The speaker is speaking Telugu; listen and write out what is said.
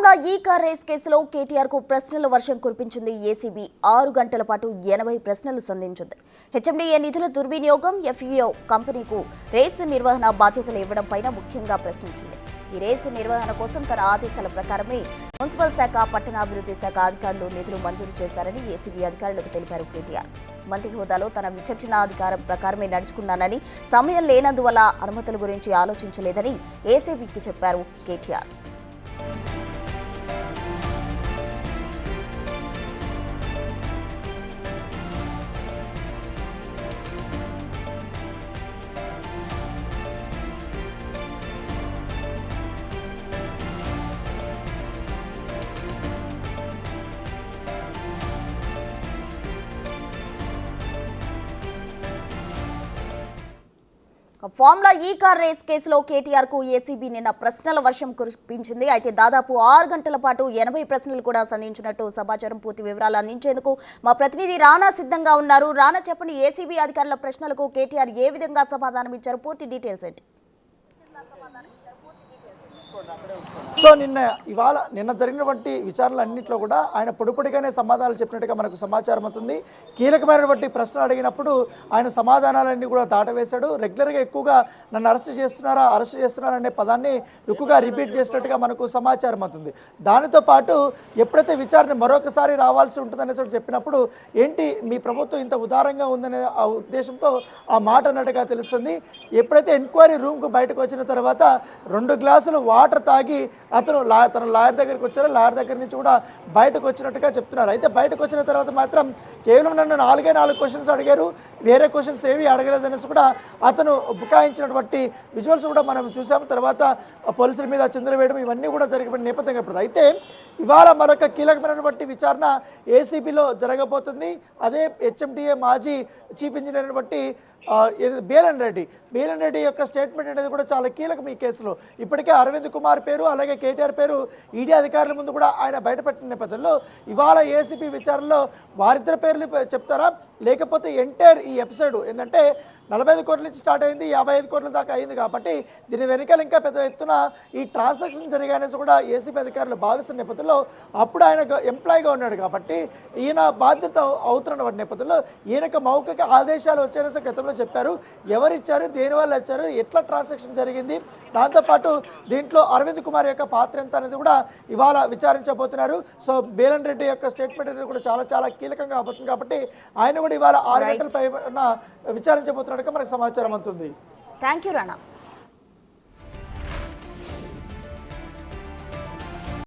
ఫార్ములా ఈ కార్ రేస్ కేసులో కేటీఆర్ కు ప్రశ్నల వర్షం కురిపించింది ఏసీబీ. 6 గంటల పాటు 80 ప్రశ్నలు సంధించింది. హెచ్ఎండిఏ నిధుల దుర్వినియోగం, ఎఫ్ఈఓ కంపెనీకు రేసు నిర్వహణ బాధ్యతలు ఇవ్వడంపై ముఖ్యంగా ప్రశ్నించింది. ఈ రేసు నిర్వహణ కోసం తన ఆదేశాల ప్రకారమే మున్సిపల్ శాఖ, పట్టణాభివృద్ధి శాఖ అధికారులు నిధులు మంజూరు చేశారని ఏసీబీ అధికారులకు తెలిపారు కేటీఆర్. మంత్రి హోదాలో తన విచక్షణాధికారం ప్రకారమే నడుచుకున్నానని, సమయం లేనందువల్ల అనుమతుల గురించి ఆలోచించలేదని ఏసీబీకి చెప్పారు కేటీఆర్. ఫార్ములా ఈ కార్ రేస్ కేసులో కేటీఆర్ కు ఏసీబీ నిన్న ప్రశ్నల వర్షం కురిపించింది. అయితే దాదాపు 6 గంటల పాటు 80 ప్రశ్నలు కూడా సంధించినట్టు సమాచారం. పూర్తి వివరాలు అందించేందుకు మా ప్రతినిధి రానా సిద్ధంగా ఉన్నారు. రానా, చెప్పండి, ఏసీబీ అధికారుల ప్రశ్నలకు కేటీఆర్ ఏ విధంగా సమాధానం ఇచ్చారు? పూర్తి డీటెయిల్స్ ఏంటి? సో నిన్న జరిగినటువంటి విచారణలన్నింటిలో కూడా ఆయన పొడిగానే సమాధానాలు చెప్పినట్టుగా మనకు సమాచారం అవుతుంది. కీలకమైనటువంటి ప్రశ్నలు అడిగినప్పుడు ఆయన సమాధానాలన్నీ కూడా దాటవేశాడు. రెగ్యులర్గా ఎక్కువగా నన్ను అరెస్ట్ చేస్తున్నారా అనే పదాన్ని ఎక్కువగా రిపీట్ చేసినట్టుగా మనకు సమాచారం అవుతుంది. దానితో పాటు ఎప్పుడైతే విచారణ మరొకసారి రావాల్సి ఉంటుందనేసి చెప్పినప్పుడు ఏంటి మీ ప్రభుత్వం ఇంత ఉదారంగా ఉందనే ఆ ఉద్దేశంతో ఆ మాట అన్నట్టుగా తెలుస్తుంది. ఎప్పుడైతే ఎంక్వైరీ రూమ్కు బయటకు వచ్చిన తర్వాత 2 గ్లాసులు వాటర్ తాగి అతను తన లాయర్ దగ్గరికి వచ్చారు. లాయర్ దగ్గర నుంచి కూడా బయటకు వచ్చినట్టుగా చెప్తున్నారు. అయితే బయటకు వచ్చిన తర్వాత మాత్రం కేవలం నన్ను 4 క్వశ్చన్స్ అడిగారు, వేరే క్వశ్చన్స్ ఏవి అడగలేదనేసి కూడా అతను బుకాయించినటువంటి విజువల్స్ కూడా మనం చూసాము. తర్వాత పోలీసుల మీద చిందులు వేయడం ఇవన్నీ కూడా జరిగిన నేపథ్యం కనపడుతుంది. అయితే ఇవాళ మరొక కీలకమైనటువంటి విచారణ ఏసీబీలో జరగబోతుంది. అదే హెచ్ఎండిఏ మాజీ చీఫ్ ఇంజనీర్ బట్టి బీరన్ రెడ్డి యొక్క స్టేట్మెంట్ అనేది కూడా చాలా కీలకం ఈ కేసులో. ఇప్పటికే అరవింద్ కుమార్ పేరు, అలాగే కేటీఆర్ పేరు ఈడీ అధికారుల ముందు కూడా ఆయన బయటపెట్టిన నేపథ్యంలో ఇవాళ ఏసీబీ విచారణలో వారిద్దరి పేర్లు చెప్తారా, లేకపోతే ఎంటైర్ ఈ ఎపిసోడ్ ఏంటంటే 45 కోట్ల నుంచి స్టార్ట్ అయింది, 55 కోట్ల దాకా అయింది. కాబట్టి దీని వెనకాల ఇంకా పెద్ద ఎత్తున ఈ ట్రాన్సాక్షన్ జరిగాయనేసి కూడా ఏసీబీ అధికారులు భావిస్తున్న నేపథ్యంలో అప్పుడు ఆయన ఎంప్లాయీగా ఉన్నాడు కాబట్టి ఈయన బాధ్యత అవుతున్న నేపథ్యంలో ఈయనకు మౌఖిక ఆదేశాలు వచ్చాయనేసి గతంలో చెప్పారు. ఎవరిచ్చారు, దేనివల్ల ఇచ్చారు, ఎట్లా ట్రాన్సాక్షన్ జరిగింది, దాంతోపాటు దీంట్లో అరవింద్ కుమార్ యొక్క పాత్ర ఎంత అనేది కూడా ఇవాళ విచారించబోతున్నారు. సో బీరన్ రెడ్డి యొక్క స్టేట్మెంట్ అనేది కూడా చాలా కీలకంగా అవుతుంది. కాబట్టి ఆయన కూడా ఇవాళ 6 గంటల పై విచారించబోతున్నట్టుగా మనకు సమాచారం అందుతుంది. Thank you Rana.